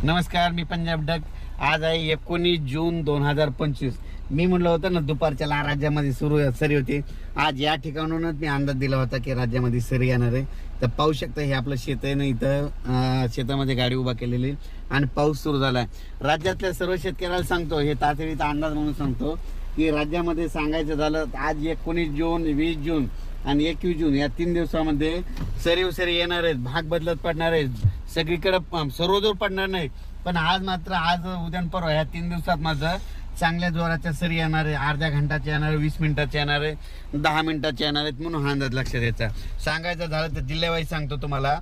नमस्कार, मी पंजाब डक. आज आहे 19 जून 2025. मी म्हणलं होतं ना दुपारच्या राज्यामध्ये सरी होती. आज या ठिकाणूनच मी अंदाज दिला होता की राज्यामध्ये सरी येणार आहे. तर पाहू शकता हे आपलं शेत आहे ना, इथं शेतामध्ये गाडी उभा केलेली आणि पाऊस सुरू झाला आहे. राज्यातल्या सर्व शेतकऱ्याला सांगतो, हे तातडीचा अंदाज म्हणून सांगतो की राज्यामध्ये सांगायचं झालं आज 19 जून, 20 जून आणि 21 जून या 3 दिवसामध्ये सरी येणार आहेत. भाग बदलत पडणार आहेत. सगळीकडे सर्वदूर पडणार नाही, पण आज मात्र आज उद्या परवा या 3 दिवसात माझं चांगल्या जोराच्या सरी येणार आहे. अर्ध्या घंटाचे येणार आहे, 20 मिनिटाचे येणार आहे, 10 मिनिटाचे येणार आहेत. म्हणून हा अंदाज लक्षात द्यायचा. सांगायचं झालं तर जिल्ह्यावाईज सांगतो तुम्हाला.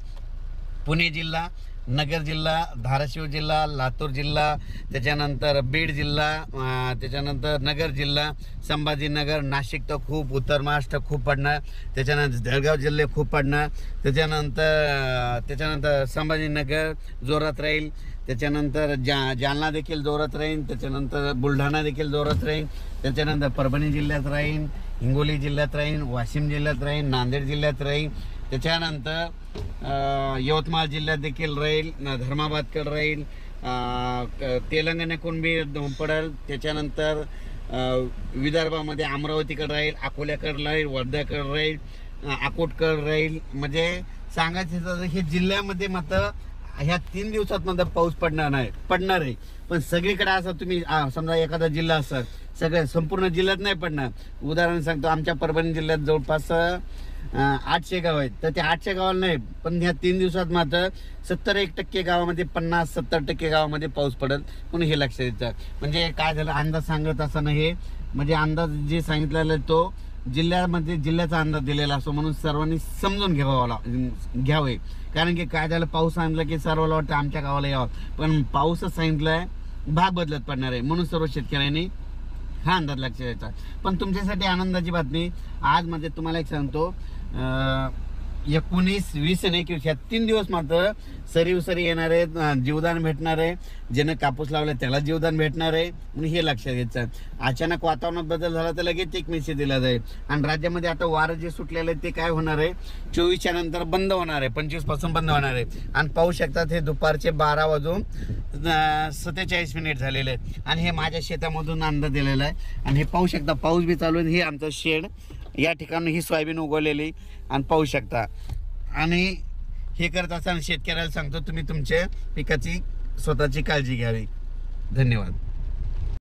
पुणे जिल्हा, नगर जिल्हा, धाराशिव जिल्हा, लातूर जिल्हा, त्याच्यानंतर बीड जिल्हा, त्याच्यानंतर नगर जिल्हा, संभाजीनगर, नाशिक तर खूप, उत्तर महाराष्ट्र खूप पडणार, त्याच्यानंतर जळगाव जिल्हे खूप पडणार, त्याच्यानंतर संभाजीनगर जोरात राहील, त्याच्यानंतर जालना देखील जोरात राहील, त्याच्यानंतर बुलढाणा देखील जोरात राहील, त्याच्यानंतर परभणी जिल्ह्यात राहील, हिंगोली जिल्ह्यात राहील, वाशिम जिल्ह्यात राहील, नांदेड जिल्ह्यात राहील, त्याच्यानंतर यवतमाळ जिल्ह्यात देखील राहील, धर्माबादकडे राहील, तेलंगणाकडून बी पडेल, त्याच्यानंतर विदर्भामध्ये अमरावतीकडे राहील, अकोल्याकडे राहील, वर्ध्याकडे राहील, अकोटकडे राहील. म्हणजे सांगायचं तर हे जिल्ह्यामध्ये मात्र ह्या 3 दिवसात मात्र पाऊस पडणार आहे. पण सगळीकडे असं तुम्ही समजा एखादा जिल्हा असं सगळ्या संपूर्ण जिल्ह्यात नाही पडणार. उदाहरण सांगतो, आमच्या परभणी जिल्ह्यात जवळपास 800 गाव आहेत. तर ते 800 गावाला नाही, पण ह्या 3 दिवसात मात्र 70% गावामध्ये, 50-70% गावामध्ये पाऊस पडेल. म्हणून हे लक्षात द्यायचं. म्हणजे काय झालं, अंदाज सांगत असताना हे म्हणजे अंदाज जे सांगितलेला आहे तो जिल्ह्यामध्ये जिल्ह्याचा अंदाज दिलेला असतो. म्हणून सर्वांनी समजून घ्यावे. कारण की काय झालं, पाऊस सांगितलं की सर्वांना वाटतं आमच्या गावाला यावं, पण पाऊसच सांगितलाय भाग बदलत पडणार आहे. म्हणून सर्व शेतकऱ्यांनी हा अंदाज लक्षात द्यायचा. पण तुमच्यासाठी आनंदाची बातमी आज म्हणजे तुम्हाला एक सांगतो, 19, 20 आणि 21 ह्या 3 दिवस मात्र सरी येणार आहेत. जीवदान भेटणार आहे. ज्यानं कापूस लावला त्याला जीवदान भेटणार आहे. म्हणून हे लक्षात घ्यायचं. अचानक वातावरणात बदल झाला तर लगेच एक मेसेज दिला जाईल. आणि राज्यामध्ये आता वारं जे सुटलेलं आहे ते काय होणार आहे, 24च्या नंतर बंद होणार आहे, 25 पासून बंद होणार आहे. आणि पाहू शकतात हे दुपारचे 12 वाजून 47 मिनिट झालेले आहेत. आणि हे माझ्या शेतामधून अंदाज दिलेला आहे. आणि हे पाहू शकता पाऊस बी चालू आहे. हे आमचं शेड, या ठिकाणी ही सोयाबीन उगवलेली आणि पाहू शकता. आणि हे करत असताना शेतकऱ्याला सांगतो, तुम्ही तुमच्या पिकाची स्वतःची काळजी घ्यावी. धन्यवाद.